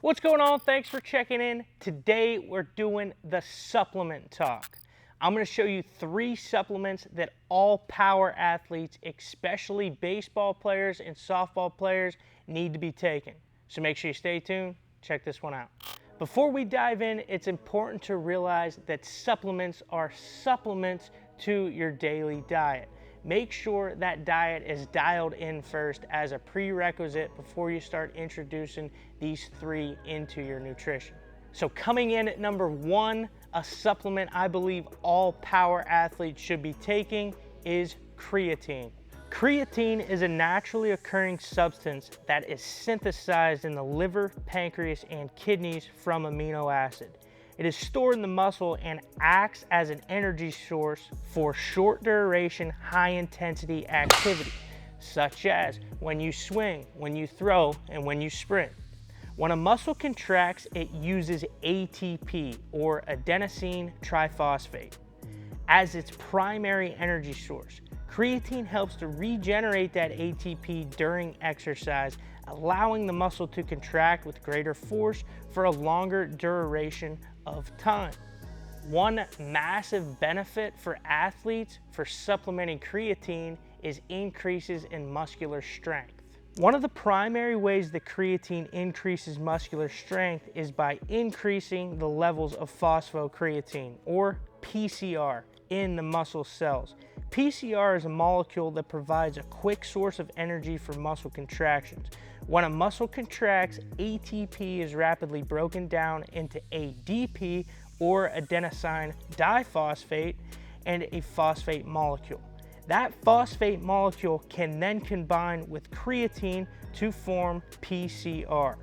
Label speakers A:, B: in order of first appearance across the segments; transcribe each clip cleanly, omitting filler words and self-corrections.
A: What's going on? Thanks for checking in. Today we're doing the supplement talk. I'm going to show you 3 supplements that all power athletes, especially baseball players and softball players, need to be taking. So make sure you stay tuned. Check this one out. Before we dive in, it's important to realize that supplements are supplements to your daily diet. Make sure that diet is dialed in first as a prerequisite before you start introducing these 3 into your nutrition. So coming in at number 1, a supplement I believe all power athletes should be taking is creatine. Creatine is a naturally occurring substance that is synthesized in the liver, pancreas, and kidneys from amino acid. It is stored in the muscle and acts as an energy source for short duration, high intensity activity, such as when you swing, when you throw, and when you sprint. When a muscle contracts, it uses ATP, or adenosine triphosphate, as its primary energy source. Creatine helps to regenerate that ATP during exercise, allowing the muscle to contract with greater force for a longer duration of time. One massive benefit for athletes for supplementing creatine is increases in muscular strength. One of the primary ways that creatine increases muscular strength is by increasing the levels of phosphocreatine, or PCR, in the muscle cells. PCR is a molecule that provides a quick source of energy for muscle contractions. When a muscle contracts, ATP is rapidly broken down into ADP, or adenosine diphosphate, and a phosphate molecule. That phosphate molecule can then combine with creatine to form PCR.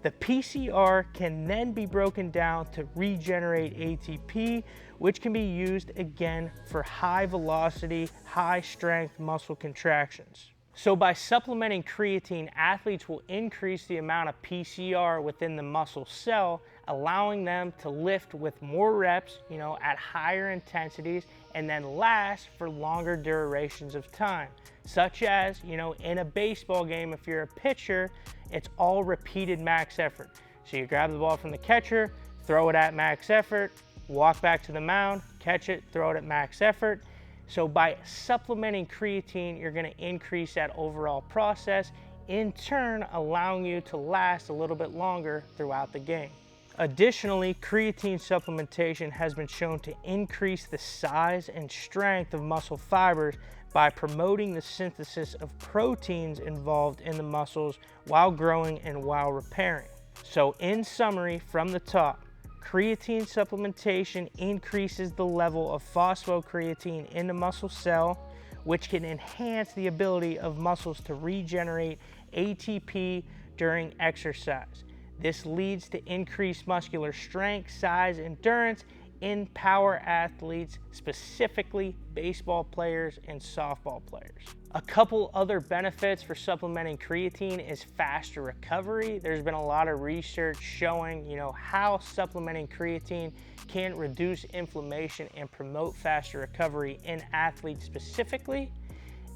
A: The PCR can then be broken down to regenerate ATP, which can be used again for high velocity, high strength muscle contractions. So by supplementing creatine, athletes will increase the amount of PCR within the muscle cell, allowing them to lift with more reps, at higher intensities, and then last for longer durations of time. Such as, in a baseball game, if you're a pitcher, it's all repeated max effort. So you grab the ball from the catcher, throw it at max effort, walk back to the mound, catch it, throw it at max effort. So by supplementing creatine, you're going to increase that overall process, in turn allowing you to last a little bit longer throughout the game. Additionally, creatine supplementation has been shown to increase the size and strength of muscle fibers by promoting the synthesis of proteins involved in the muscles while growing and while repairing. So in summary, from the top, creatine supplementation increases the level of phosphocreatine in the muscle cell, which can enhance the ability of muscles to regenerate ATP during exercise. This leads to increased muscular strength, size, endurance in power athletes, specifically baseball players and softball players. A couple other benefits for supplementing creatine is faster recovery. There's been a lot of research showing, how supplementing creatine can reduce inflammation and promote faster recovery in athletes specifically.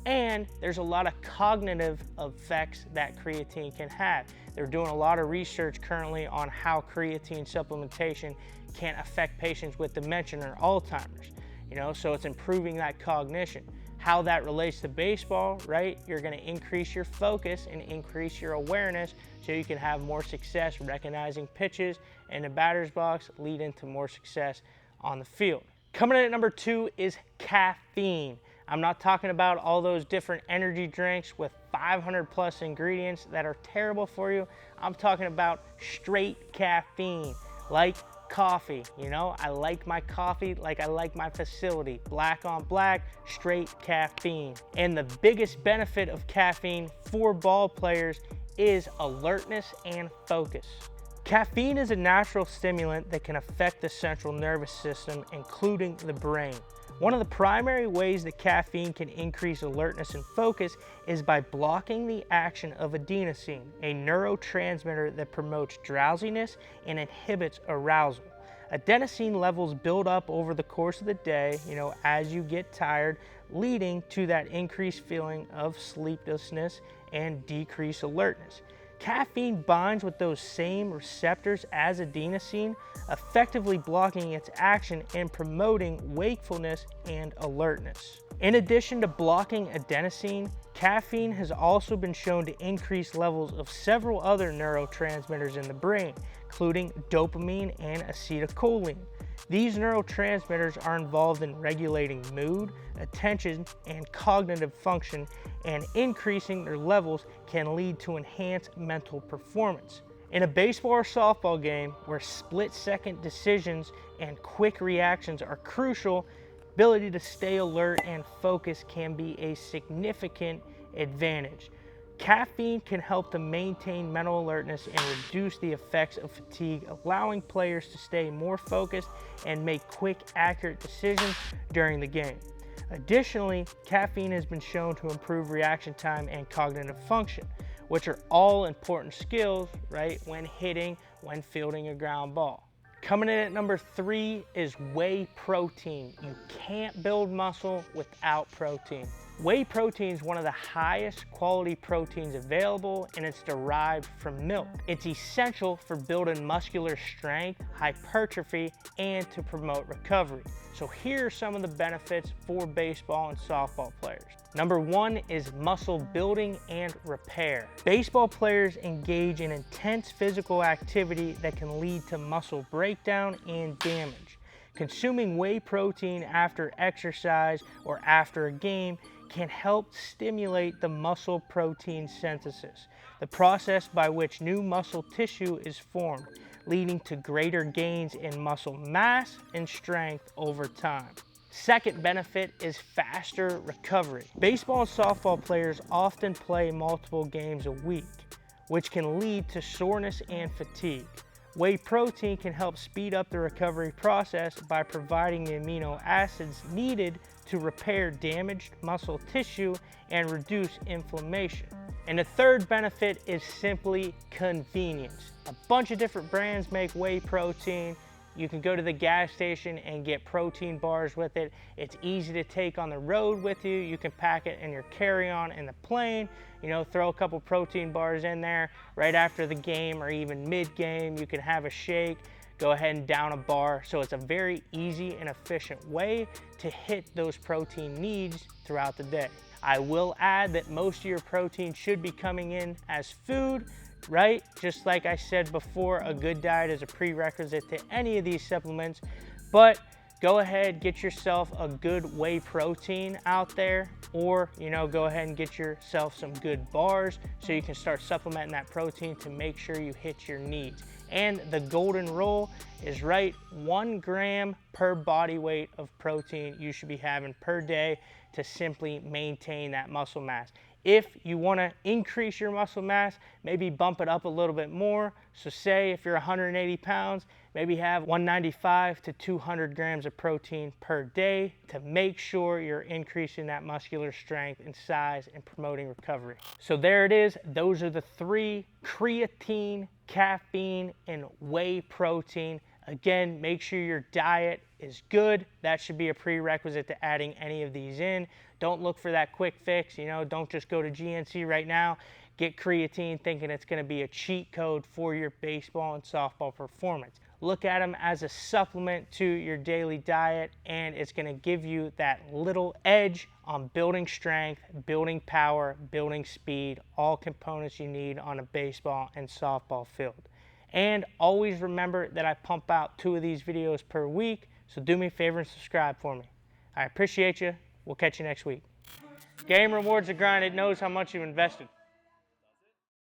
A: And there's a lot of cognitive effects that creatine can have. They're doing a lot of research currently on how creatine supplementation can affect patients with dementia or Alzheimer's, so it's improving that cognition. How that relates to baseball, right? You're going to increase your focus and increase your awareness so you can have more success recognizing pitches in the batter's box, leading to more success on the field. Coming in at number 2 is caffeine. I'm not talking about all those different energy drinks with 500 plus ingredients that are terrible for you. I'm talking about straight caffeine, like coffee. I like my coffee like I like my facility. Black on black, straight caffeine. And the biggest benefit of caffeine for ball players is alertness and focus. Caffeine is a natural stimulant that can affect the central nervous system, including the brain. One of the primary ways that caffeine can increase alertness and focus is by blocking the action of adenosine, a neurotransmitter that promotes drowsiness and inhibits arousal. Adenosine levels build up over the course of the day, as you get tired, leading to that increased feeling of sleeplessness and decreased alertness. Caffeine binds with those same receptors as adenosine, effectively blocking its action and promoting wakefulness and alertness. In addition to blocking adenosine, caffeine has also been shown to increase levels of several other neurotransmitters in the brain, including dopamine and acetylcholine. These neurotransmitters are involved in regulating mood, attention, and cognitive function, and increasing their levels can lead to enhanced mental performance. In a baseball or softball game where split-second decisions and quick reactions are crucial, ability to stay alert and focus can be a significant advantage. Caffeine can help to maintain mental alertness and reduce the effects of fatigue, allowing players to stay more focused and make quick, accurate decisions during the game. Additionally, caffeine has been shown to improve reaction time and cognitive function, which are all important skills, right, when hitting, when fielding a ground ball. Coming in at number 3 is whey protein. You can't build muscle without protein. Whey protein is one of the highest quality proteins available, and it's derived from milk. It's essential for building muscular strength, hypertrophy, and to promote recovery. So here are some of the benefits for baseball and softball players. Number 1 is muscle building and repair. Baseball players engage in intense physical activity that can lead to muscle breakdown and damage. Consuming whey protein after exercise or after a game can help stimulate the muscle protein synthesis, the process by which new muscle tissue is formed, leading to greater gains in muscle mass and strength over time. Second benefit is faster recovery. Baseball and softball players often play multiple games a week, which can lead to soreness and fatigue. Whey protein can help speed up the recovery process by providing the amino acids needed to repair damaged muscle tissue and reduce inflammation. And the third benefit is simply convenience. A bunch of different brands make whey protein. You can go to the gas station and get protein bars with it. It's easy to take on the road with you. You can pack it in your carry-on in the plane. You know, throw a couple protein bars in there right after the game or even mid-game. You can have a shake, go ahead and down a bar. So it's a very easy and efficient way to hit those protein needs throughout the day. I will add that most of your protein should be coming in as food, right? Just like I said before, a good diet is a prerequisite to any of these supplements, but go ahead, get yourself a good whey protein out there, or, you know, go ahead and get yourself some good bars so you can start supplementing that protein to make sure you hit your needs. And the golden rule is right, 1 gram per body weight of protein you should be having per day to simply maintain that muscle mass. If you want to increase your muscle mass, maybe bump it up a little bit more. So say if you're 180 pounds, maybe have 195 to 200 grams of protein per day to make sure you're increasing that muscular strength and size and promoting recovery. So there it is. Those are the 3: creatine, caffeine, and whey protein. Again, make sure your diet is good. That should be a prerequisite to adding any of these in. Don't look for that quick fix. You know, don't just go to GNC right now, get creatine thinking it's going to be a cheat code for your baseball and softball performance. Look at them as a supplement to your daily diet, and it's going to give you that little edge on building strength, building power, building speed, all components you need on a baseball and softball field. And always remember that I pump out 2 of these videos per week, so do me a favor and subscribe for me. I appreciate you. We'll catch you next week. Game rewards the grind. It knows how much you invested.